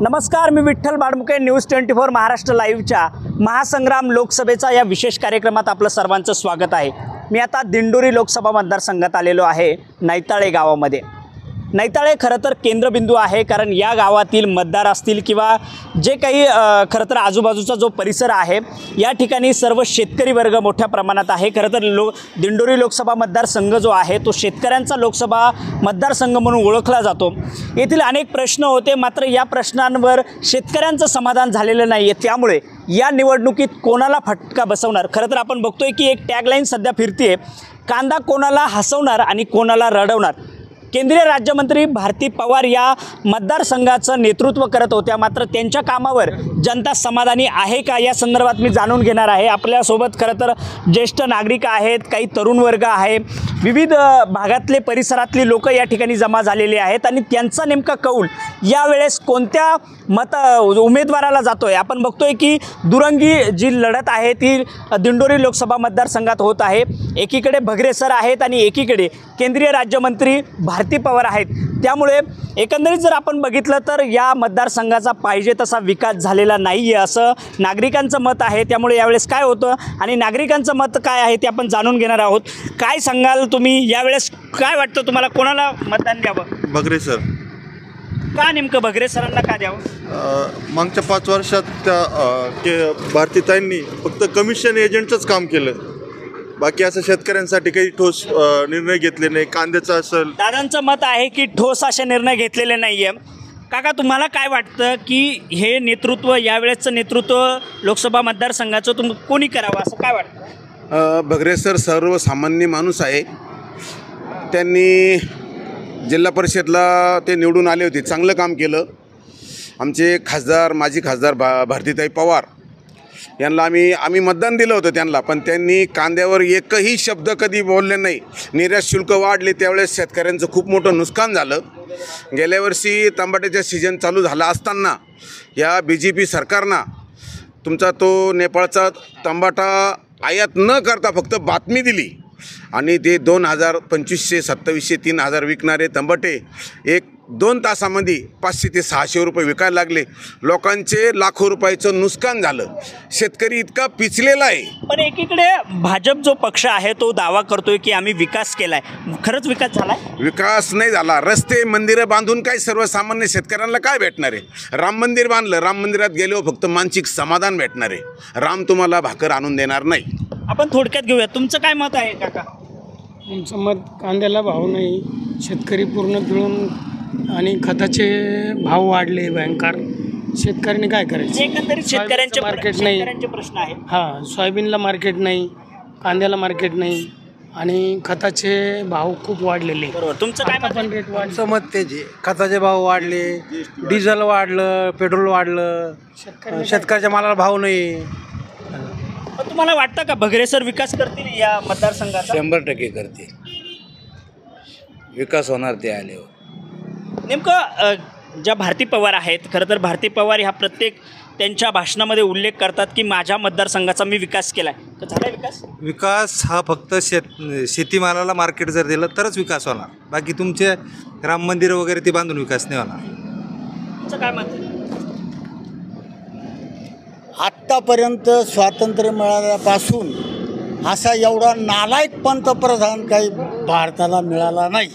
नमस्कार, मी विठ्ठल बाडमुके. न्यूज 24 महाराष्ट्र लाईव्हच्या महासंग्राम लोकसभेचा या विशेष कार्यक्रमात आपलं सर्वांचं स्वागत आहे. मी आता दिंडोरी लोकसभा मतदारसंघात आलेलो आहे, नैताळे गावामध्ये. नैताळे खरं तर केंद्रबिंदू आहे, कारण या गावातील मतदार असतील किंवा जे काही खरं तर आजूबाजूचा जो परिसर आहे या ठिकाणी सर्व शेतकरी वर्ग मोठ्या प्रमाणात आहे. खरं तर दिंडोरी लोकसभा मतदारसंघ जो आहे तो शेतकऱ्यांचा लोकसभा मतदारसंघ म्हणून ओळखला जातो. येथील अनेक प्रश्न होते, मात्र या प्रश्नांवर शेतकऱ्यांचं समाधान झालेलं नाही आहे. त्यामुळे या निवडणुकीत कोणाला फटका बसवणार, खरं तर आपण बघतोय की एक टॅगलाईन सध्या फिरते, कांदा कोणाला हसवणार आणि कोणाला रडवणार. केंद्रीय राज्यमंत्री भारती पवार या मतदारसंघाचं नेतृत्व करत होत्या, मात्र त्यांच्या कामावर जनता समाधानी आहे का या संदर्भात मी जाणून घेणार आहे. आपल्यासोबत खरं तर ज्येष्ठ नागरिक आहेत, काही तरुण वर्ग आहे, विविध भागातले परिसरातली लोक या ठिकाणी जमा झालेली आहेत आणि त्यांचा नेमका कौल यावेळेस कोणत्या उमेदवाराला जातोय. आपण बघतोय की दुरंगी जी लढत आहे ती दिंडोरी लोकसभा मतदारसंघात होत आहे. एकीकडे भगरे सर आहेत आणि एकीकडे केंद्रीय राज्यमंत्री भारती पवार आहेत. त्यामुळे एकंदरीत जर आपण बघितलं तर या मतदारसंघाचा पाहिजे तसा विकास झालेला नाही आहे असं नागरिकांचं मत आहे. त्यामुळे यावेळेस काय होतं आणि नागरिकांचं मत काय आहे ते आपण जाणून घेणार आहोत. काय सांगाल तुम्ही, यावेळेस काय वाटतं तुम्हाला, कोणाला मतदान द्यावं? भगरे सर. का नेमकं भगरे सरांना का द्यावं? मागच्या 5 वर्षात त्या भारतीताईंनी फक्त कमिशन एजंटचंच काम केलं, बाकी असं शेतकऱ्यांसाठी काही ठोस निर्णय घेतले नाही. कांद्याचं असेल, दादांचं मत आहे की ठोस असे निर्णय घेतलेले नाही आहे. काका, तुम्हाला काय वाटतं की हे नेतृत्व, यावेळेसचं नेतृत्व लोकसभा मतदारसंघाचं कोणी करावं असं काय वाटतं? भगरे सर सर्वसामान्य माणूस आहे. त्यांनी जिल्हा परिषदला ते निवडून आले होते, चांगलं काम केलं. आमचे खासदार, माजी खासदार भारतीताई पवार यांना आम्ही मतदान दिलं होतं त्यांना, पण त्यांनी कांद्यावर एकही शब्द कधी बोलले नाही. निर्यात शुल्क वाढले त्यावेळेस शेतकऱ्यांचं खूप मोठं नुकसान झालं. गेल्या वर्षी टमाट्याचा सीजन चालू झाला असताना या BJP सरकारनं तुमचा तो नेपाळचा टमाटा आयात न करता फक्त बातमी दिली आणि ते 2500, 2700, 3000 विकणारे टमाटे 1-2 तासामध्ये 500 ते 600 रुपये विकायला लागले. लोकांचे लाखो रुपयाचं नुकसान झालं. शेतकरी इतका पिचलेला आहे. पण एकीकडे भाजप जो पक्ष आहे तो दावा करतोय की आम्ही विकास केलाय. खरंच विकास झालाय? विकास नाही झाला. रस्ते, मंदिरं बांधून काय सर्वसामान्य शेतकऱ्यांना काय भेटणार आहे? राम मंदिर बांधलं, राम मंदिरात गेल्यावर फक्त मानसिक समाधान भेटणार आहे. राम तुम्हाला भाकर आणून देणार नाही. आपण थोडक्यात घेऊया, तुमचं काय मत आहे काका? आमचं मत, कांद्याला भाव नाही, शेतकरी पूर्ण पिळून आणि खताचे भाव वाढले भयंकर. शेतकऱ्यांनी काय करायचं? एकंदरीत शेतकऱ्यांचे प्रश्न आहे. हां, सोयाबीनला मार्केट नाही, कांद्याला मार्केट नाही आणि खताचे भाव खूप वाढलेले. बरोबर. तुमचं काय मत? रेट वाढ, मत त्याचे खताचे भाव वाढले, डिझेल वाढलं, पेट्रोल वाढलं, शेतकऱ्याच्या मालाला भाव नाही. पण तुम्हाला वाटतं का भगरे सर विकास करतील या मतदारसंघाचा? 100% करतील. विकास होणार ते आल्यावर. नेमकं ज्या भारती पवार आहेत, खरं तर भारती पवार ह्या प्रत्येक त्यांच्या भाषणामध्ये उल्लेख करतात की माझ्या मतदारसंघाचा मी विकास केला आहे. तर झाला विकास? विकास हा फक्त शेतीमालाला मार्केट जर दिलं तरच विकास होणार. बाकी तुमचे राम मंदिर वगैरे ते बांधून विकास नाही होणार. तुमचं काय मत आहे? आत्तापर्यंत स्वातंत्र्य मिळाल्यापासून असा एवढा नालायक पंतप्रधान काही भारताला मिळाला नाही.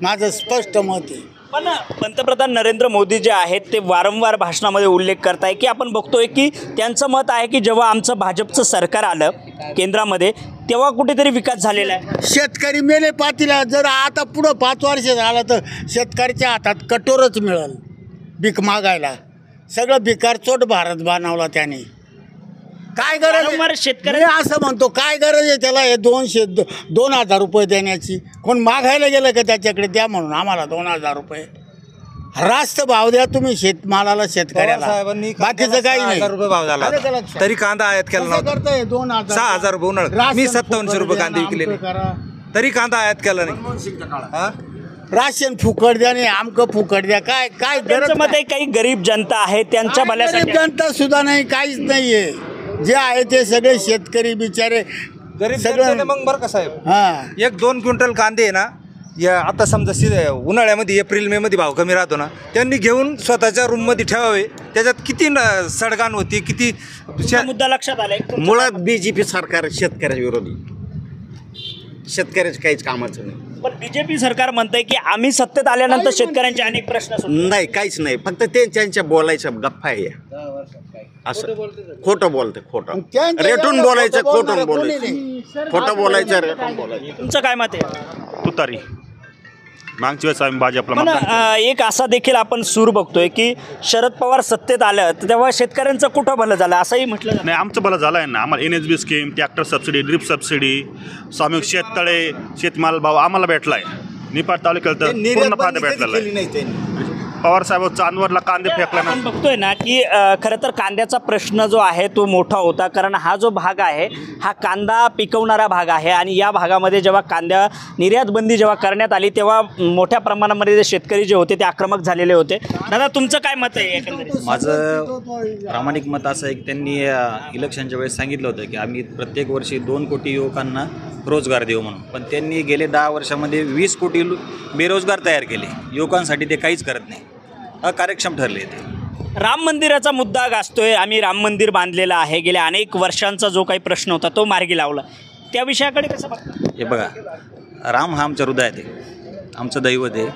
माझं स्पष्ट मत आहे. पण पंतप्रधान नरेंद्र मोदी जे आहेत ते वारंवार भाषणामध्ये उल्लेख करत आहे की आपण बघतोय की त्यांचं मत आहे की जेव्हा आमचं भाजपचं सरकार आलं केंद्रामध्ये तेव्हा कुठेतरी विकास झालेला आहे. शेतकरी मेले पातीला. जर आता पुढं 5 वर्ष झालं तर शेतकऱ्याच्या हातात कटोरच मिळेल भीक मागायला. सगळं भिकारचोट भारत बनवला त्याने. काय गरज शेतकरी असं म्हणतो, काय गरज आहे त्याला हे 2,000 रुपये देण्याची? कोण मागायला गेलं का त्याच्याकडे द्या म्हणून आम्हाला 2,000 रुपये? रास्त भाव द्या तुम्ही शेतमालाला, शेतकऱ्याला. बाकीचं काही नाही. भाव झाला तरी कांदा आयात केला नव्हता. 6,000 रुपये उन्हाळ्यात. मी 5700 रुपये कांदे विकले तरी कांदा आयात केला नाही. राशन फुकट द्या नाही, आमकं फुकट द्या. काय काय गरज? मध्ये काही गरीब जनता आहे त्यांच्या भल्यासाठी. गरीब जनता सुद्धा नाही, काहीच नाहीये. जे आहे ते सगळे शेतकरी बिचारे गरीब सगळं. मग बरं का साहेब, 1-2 क्विंटल कांदे आहे ना या आता समजा उन्हाळ्यामध्ये एप्रिल मे मध्ये भाव कमी राहतो ना, त्यांनी घेऊन स्वतःच्या रूममध्ये ठेवावे. त्याच्यात किती सडगाण होती, किती तुमचा मुद्दा लक्षात आलाय. मुळात BJP सरकार शेतकऱ्याच्या विरोधी, शेतकऱ्याचं काहीच कामाचं नाही. पण बीजेपी सरकार म्हणतंय की आम्ही सत्तेत आल्यानंतर शेतकऱ्यांचे अनेक प्रश्न सुटले. नाही, काहीच नाही. फक्त त्यांच्या बोलायच्या गप्पा आहे या. असं खोटं बोलतं, खोटं रेटून बोलायचं, खोटून बोलायचं, खोटं बोलायचं, रेटून बोलायचं. तुमचं काय मत आहे? तुतारी मागच्या वेळेस आम्ही भाजपला पण एक असा देखील आपण सूर बघतोय की शरद पवार सत्तेत आलं तर तेव्हा शेतकऱ्यांचं कुठं भलं झालं असंही म्हटलं जातं. नाही, आमचं भलं झालं आहे ना. आम्हाला NHB scheme, tractor subsidy, drip subsidy, सामूहिक शेततळे, शेतमाल भाव आम्हाला भेटला आहे. निपाट तालुक्यात तर पूर्ण फायदा भेटलेला आहे. पवार साहेब चांदवडला कांदे फेकला ना. आपण बघतोय ना की खरं तर कांद्याचा प्रश्न जो आहे तो मोठा होता, कारण हा जो भाग आहे हा कांदा पिकवणारा भाग आहे आणि या भागामध्ये जेव्हा कांद्या निर्यात बंदी जेव्हा करण्यात आली तेव्हा मोठ्या प्रमाणामध्ये शेतकरी जे होते ते आक्रमक झालेले होते. दादा तुमचं काय मत आहे एकंदरीत? माझं प्रामाणिक मत असं आहे की त्यांनी इलेक्शनच्या वेळेस सांगितलं होतं की आम्ही प्रत्येक वर्षी 2 कोटी युवकांना रोजगार देऊ म्हणून, पण त्यांनी गेले 10 वर्षामध्ये 20 कोटी बेरोजगार तयार केले. युवकांसाठी ते काहीच करत नाही, अकार्यक्षम ठरले ते. राम मंदिराचा मुद्दा गाजतोय. आम्ही राम मंदिर बांधलेलं आहे, गेल्या अनेक वर्षांचा जो काही प्रश्न होता तो मार्गी लावला. त्या विषयाकडे कसं बघता? हे बघा, राम हा आमच्या हृदयात आहे, आमचं दैवत आहे,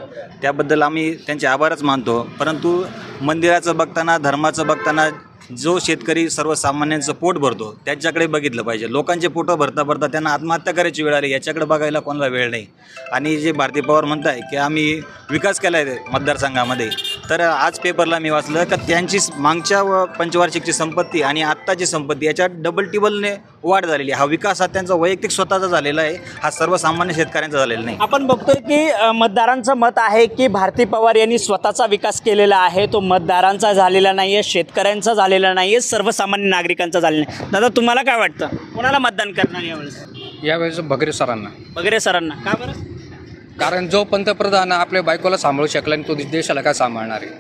त्याबद्दल आम्ही त्यांचे आभारच मानतो. परंतु मंदिराचं बघताना, धर्माचं बघताना जो शेतकरी सर्वसामान्यांचं पोट भरतो त्याच्याकडे बघितलं पाहिजे. लोकांचे पोटं भरता भरता त्यांना आत्महत्या करायची वेळ आली, याच्याकडे बघायला कोणाला वेळ नाही. आणि जे भारती पवार म्हणत आहे की आम्ही विकास केला आहे मतदारसंघामध्ये, तर आज पेपरला मी वाचलं का त्यांची मागच्या पंचवार्षिकची संपत्ती आणि आत्ताची संपत्ती याच्यात डबल टिबलने वाढ झालेली. हा विकास हा त्यांचा वैयक्तिक स्वतःचा झालेला आहे, हा सर्वसामान्य शेतकऱ्यांचा झालेला नाही. आपण बघतोय की मतदारांचं मत आहे की भारती पवार यांनी स्वतःचा विकास केलेला आहे, तो मतदारांचा झालेला नाही आहे, शेतकऱ्यांचा झालेला नाही आहे, सर्वसामान्य नागरिकांचा झालेला नाही. दादा तुम्हाला काय वाटतं, कोणाला मतदान करणार यावेळेस? यावेळेस बगरे सरांना. बगरे सरांना का बरं? कारण जो पंतप्रधान आपल्या बायकोला सांभाळू शकला आणि तो देशाला काय सांभाळणार आहे.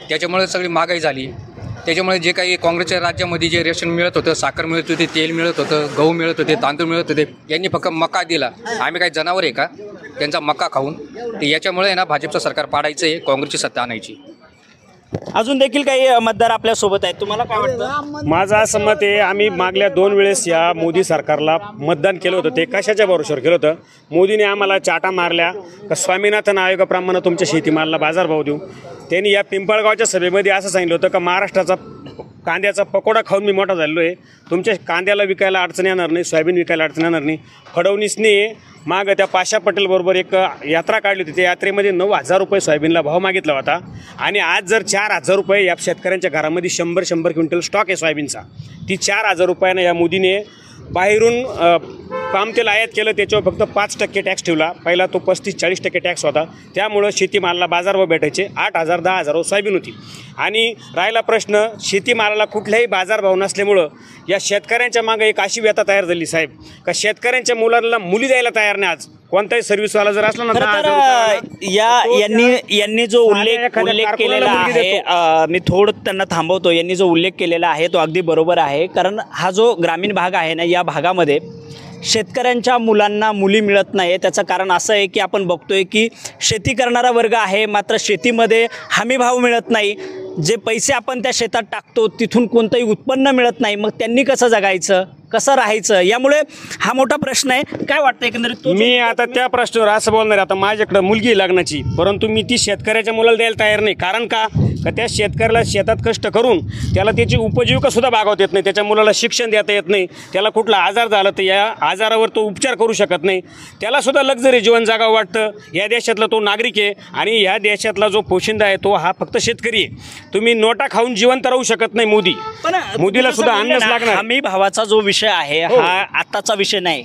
त्याच्यामुळे सगळी महागाई झाली. त्याच्यामुळे जे काही काँग्रेसच्या राज्यामध्ये जे रेशन मिळत होतं, साखर मिळत होती, तेल मिळत होतं, गहू मिळत होते, तांदूळ मिळत होते, यांनी फक्त मका दिला. आम्ही काही जनावर आहे का त्यांचा मका खाऊन? ते याच्यामुळे ना भाजपचं सरकार पाडायचं आहे, काँग्रेसची सत्ता आणायची. अजून देखील काही मतदार आपल्यासोबत आहेत, तुम्हाला काय वाटतं? माझं असं मत आहे, आम्ही मागल्या 2 वेळेस या मोदी सरकारला मतदान केलं होतं. ते कशाच्या भरोश्यावर केलं होतं? मोदीने आम्हाला चाटा मारल्या का स्वामीनाथन आयोगाप्रमाणे तुमच्या शेतीमालाला बाजारभाव देऊ. त्यांनी या पिंपळगावच्या सभेमध्ये असं सांगितलं होतं का महाराष्ट्राचा कांद्याचा पकोडा खाऊन मी मोठा झालेलो आहे, तुमच्या कांद्याला विकायला अडचण येणार नाही, सोयाबीन विकायला अडचण येणार नाही. फडणवीसने मागं त्या पाशा पटेलबरोबर एक यात्रा काढली होती, त्या यात्रेमध्ये 9,000 रुपये सोयाबीनला भाव मागितला होता. आणि आज जर 4,000 रुपये या शेतकऱ्यांच्या घरामध्ये 100 क्विंटल स्टॉक आहे सोयाबीनचा, ती 4,000 रुपयानं या मोदीने बाहेरून पामतेल आयात केलं, त्याच्यावर फक्त 5% टॅक्स ठेवला. पहिला तो 35-40% टॅक्स होता. त्यामुळं शेतीमालाला बाजारभाव भेटायचे 8,000 10,000 सोयाबीन होती. आणि राहिला प्रश्न शेतीमालाला कुठल्याही बाजारभाव नसल्यामुळं या शेतकऱ्यांच्या मागे एक अशी व्यथा तयार झाली साहेब का शेतकऱ्यांच्या मुलांना मुली द्यायला तयार नाही. आज कोणताही सर्व्हिसवाला जर असला ना, यांनी जो उल्लेख केलेला आहे, मी थोडं त्यांना थांबवतो. यांनी जो उल्लेख केलेला आहे तो अगदी बरोबर आहे, कारण हा जो ग्रामीण भाग आहे ना, या भागामध्ये शेतकऱ्यांच्या मुलांना मुली मिळत नाही. त्याचं कारण असं आहे की आपण बघतोय की शेती करणारा वर्ग आहे, मात्र शेतीमध्ये हमीभाव मिळत नाही. जे पैसे आपण त्या शेतात टाकतो तिथून कोणतंही उत्पन्न मिळत नाही. मग त्यांनी कसं जगायचं, कसं राहायचं, यामुळे हा मोठा प्रश्न आहे. काय वाटतं एकंदरीत? मी आता त्या प्रश्नावर असं बोलणार आहे, आता माझ्याकडं मुलगी आहे लग्नाची, परंतु मी ती शेतकऱ्याच्या मुलाला द्यायला तयार नाही. कारण का त्या शेतकऱ्याला शेतात कष्ट करून त्याला त्याची उपजीविकासुद्धा भागवता येत नाही, त्याच्या मुलाला शिक्षण देता येत नाही, त्याला कुठला आजार झाला तर या आजारावर तो उपचार करू शकत नाही, त्यालासुद्धा लक्झरी जीवन जगावं वाटतं. या देशातला तो नागरिक आहे आणि ह्या देशातला जो पोशिंदा आहे तो हा फक्त शेतकरी आहे. तुम्ही नोटा खाऊन जिवंत राहू शकत नाही. मोदीला सुद्धा अन्नच लागणार. हमी भावाचा जो विषय आहे हा आत्ताचा विषय नाही,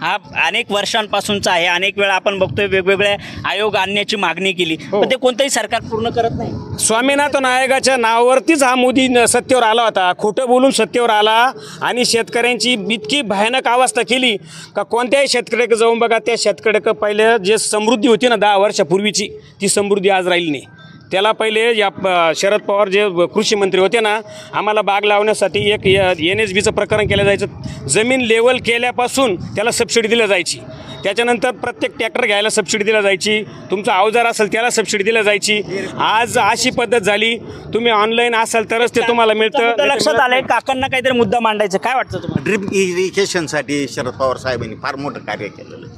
हा अनेक वर्षांपासूनचा आहे. अनेक वेळा आपण बघतोय वेगवेगळे आयोग आणण्याची मागणी केली, पण ते कोणतंही सरकार पूर्ण करत नाही. स्वामीनाथन आयोगाच्या नावावरतीच हा मोदी सत्तेवर आला होता, खोटं बोलून सत्तेवर आला आणि शेतकऱ्यांची इतकी भयानक अवस्था केली का कोणत्याही शेतकऱ्याकडे जाऊन बघा, त्या शेतकऱ्याकडे पहिले जे समृद्धी होती ना 10 वर्षापूर्वीची, ती समृद्धी आज राहिली नाही. त्याला पहिले या शरद पवार जे कृषी मंत्री होते ना, आम्हाला बाग लावण्यासाठी एक NHBचं प्रकरण केलं जायचं. जमीन लेवल केल्यापासून त्याला सबसिडी दिली जायची. त्याच्यानंतर प्रत्येक ट्रॅक्टर घ्यायला सबसिडी दिला जायची, तुमचा अवजार असेल त्याला सबसिडी दिला जायची. आज अशी पद्धत झाली, तुम्ही ऑनलाईन असाल तरच ते तुम्हाला मिळतं. लक्षात आलंय काकांना काहीतरी मुद्दा मांडायचा, काय वाटतं तुम्हाला? ड्रिप इरिगेशनसाठी शरद पवार साहेबांनी फार मोठं कार्य केलेलं आहे.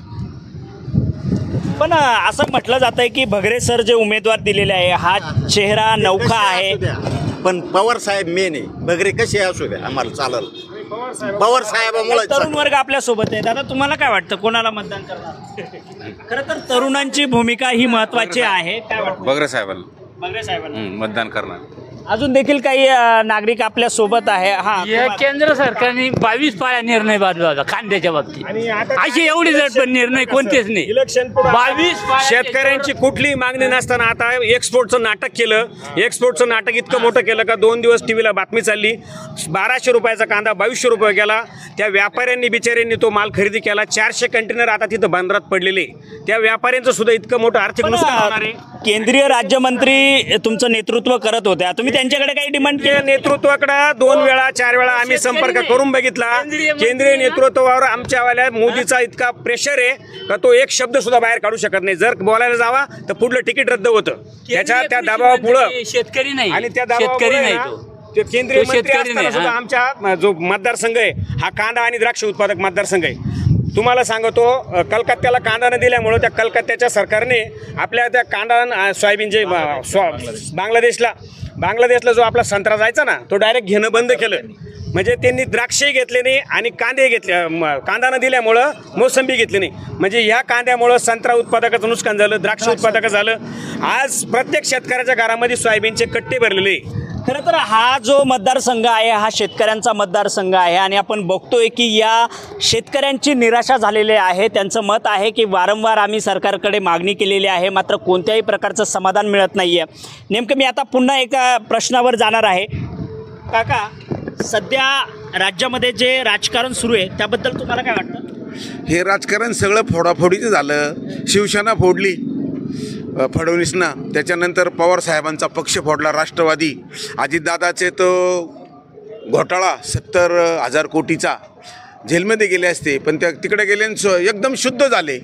पण असं म्हटलं जातंय की भगरे सर जे उमेदवार दिलेले आहे हा चेहरा नौखा आहे, पण पवार साहेब मेन आहे. भगरे कसे असू द्या आम्हाला चालल. पवार साहेबामुळे तरुण वर्ग आपल्या सोबत आहे. दादा तुम्हाला काय वाटतं, कोणाला मतदान करणार? खरं तर तरुणांची भूमिका ही महत्वाची आहे. काय वाटतं? भगरे साहेबांना भगरे साहेबांना मतदान करणार. अजून देखील काही नागरिक आपल्या सोबत आहे. या केंद्र सरकारने 22 पाया निर्णय बांधला कांद्याच्या बाबतीत. अशी एवढी झटपट निर्णय कोणतेच नाही. इलेक्शन 22 शेतकऱ्यांची कुठलीही मागणी नसताना आता एक्सपोर्टचं नाटक केलं. एक्सपोर्टचं नाटक इतकं मोठं केलं का 2 दिवस टीव्हीला बातमी चालली, 1200 रुपयाचा कांदा 2200 रुपये गेला. त्या व्यापाऱ्यांनी बिचाऱ्यांनी तो माल खरेदी केला. 400 कंटेनर आता तिथं बंदरात पडलेले. त्या व्यापाऱ्यांचं सुद्धा इतकं मोठं आर्थिक नुकसान होणार आहे. केंद्रीय राज्यमंत्री तुमचं नेतृत्व करत होत्या, तुम्ही त्यांच्याकडे काही डिमांड केली? नेतृत्वाकडे 2 वेळा 4 वेळा आम्ही संपर्क करून बघितला. केंद्रीय नेतृत्वावर आमच्यावाल्या मोदीचा इतका प्रेशर आहे का तो एक शब्द सुद्धा बाहेर काढू शकत नाही. जर बोलायला जावा तर पुढलं तिकीट रद्द होतं. त्याच्या त्या दबावापुढं शेतकरी नाही आणि त्या शेतकरी नाही तो केंद्रीय मंत्री असताना सुद्धा आमच्या जो मतदारसंघ आहे हा कांदा आणि द्राक्ष उत्पादक मतदारसंघ आहे. तुम्हाला सांगतो, कलकत्त्याला कांदा न दिल्यामुळं त्या कलकत्त्याच्या सरकारने आपल्या त्या कांदा सोयाबीन जे बांगलादेशला जो आपला संत्रा जायचा ना तो डायरेक्ट घेणं बंद केलं. म्हणजे त्यांनी द्राक्षही घेतले नाही आणि कांदे घेतले, कांदा न दिल्यामुळं मोसंबी घेतली नाही. म्हणजे ह्या कांद्यामुळं संत्रा उत्पादकाचं नुकसान झालं, द्राक्ष उत्पादकाचं झालं. आज प्रत्येक शेतकऱ्याच्या घरामध्ये सोयाबीनचे कट्टे भरलेले. खरं तर हा जो मतदारसंघ आहे हा शेतकऱ्यांचा मतदारसंघ आहे आणि आपण बघतोय की या शेतकऱ्यांची निराशा झालेली आहे. त्यांचं मत आहे की वारंवार आम्ही सरकारकडे मागणी केलेली आहे मात्र कोणत्याही प्रकारचं समाधान मिळत नाही आहे. नेमकं मी आता पुन्हा एका प्रश्नावर जाणार आहे. काका, सध्या राज्यामध्ये जे राजकारण सुरू आहे त्याबद्दल तुम्हाला काय वाटतं? हे राजकारण सगळं फोडाफोडीचं झालं. शिवसेना फोडली फडणवीसना, त्याच्यानंतर पवार साहेबांचा पक्ष फोडला राष्ट्रवादी. अजितदादाचे तो घोटाळा 70,000 कोटीचा जेलमध्ये गेले असते पण त्या तिकडे गेले एकदम शुद्ध झाले.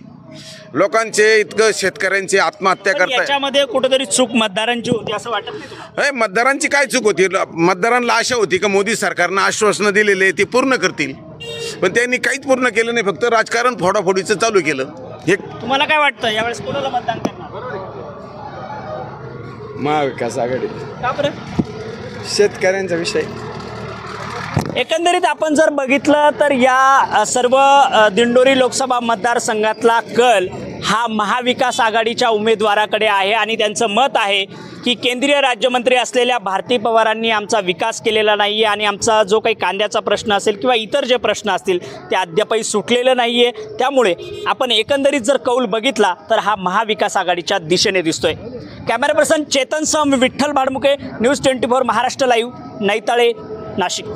लोकांचे इतकं शेतकऱ्यांचे आत्महत्या करताय. याच्यामध्ये कुठेतरी चूक मतदारांची होती असं वाटत नाही तुम्हाला? मतदारांची काय चूक होती? मतदारांना आशा होती का मोदी सरकारनं आश्वासनं दिलेले ते पूर्ण करतील पण त्यांनी काहीच पूर्ण केलं नाही. फक्त राजकारण फोडाफोडीचं चालू केलं. हे तुम्हाला काय वाटतं यावेळेस कोणाला मतदान करणार? महाविकास आघाडी. का बरं? शेतकऱ्यांचा विषय. एकंदरीत आपण जर बघितलं तर या सर्व दिंडोरी लोकसभा मतदारसंघातला कल हा महाविकास आघाडीच्या उमेदवाराकडे आहे आणि त्यांचं मत आहे की केंद्रीय राज्यमंत्री असलेल्या भारती पवारांनी आमचा विकास केलेला नाही आहे आणि आमचा जो काही कांद्याचा प्रश्न असेल किंवा इतर जे प्रश्न असतील ते अद्यापही सुटलेलं नाही आहे. त्यामुळे आपण एकंदरीत जर कौल बघितला तर हा महाविकास आघाडीच्या दिशेने दिसतोय. कॅमेरा पर्सन चेतन सम, विठ्ठल भाडमुके, न्यूज 24 महाराष्ट्र लाईव्ह, नैताळे, नाशिक.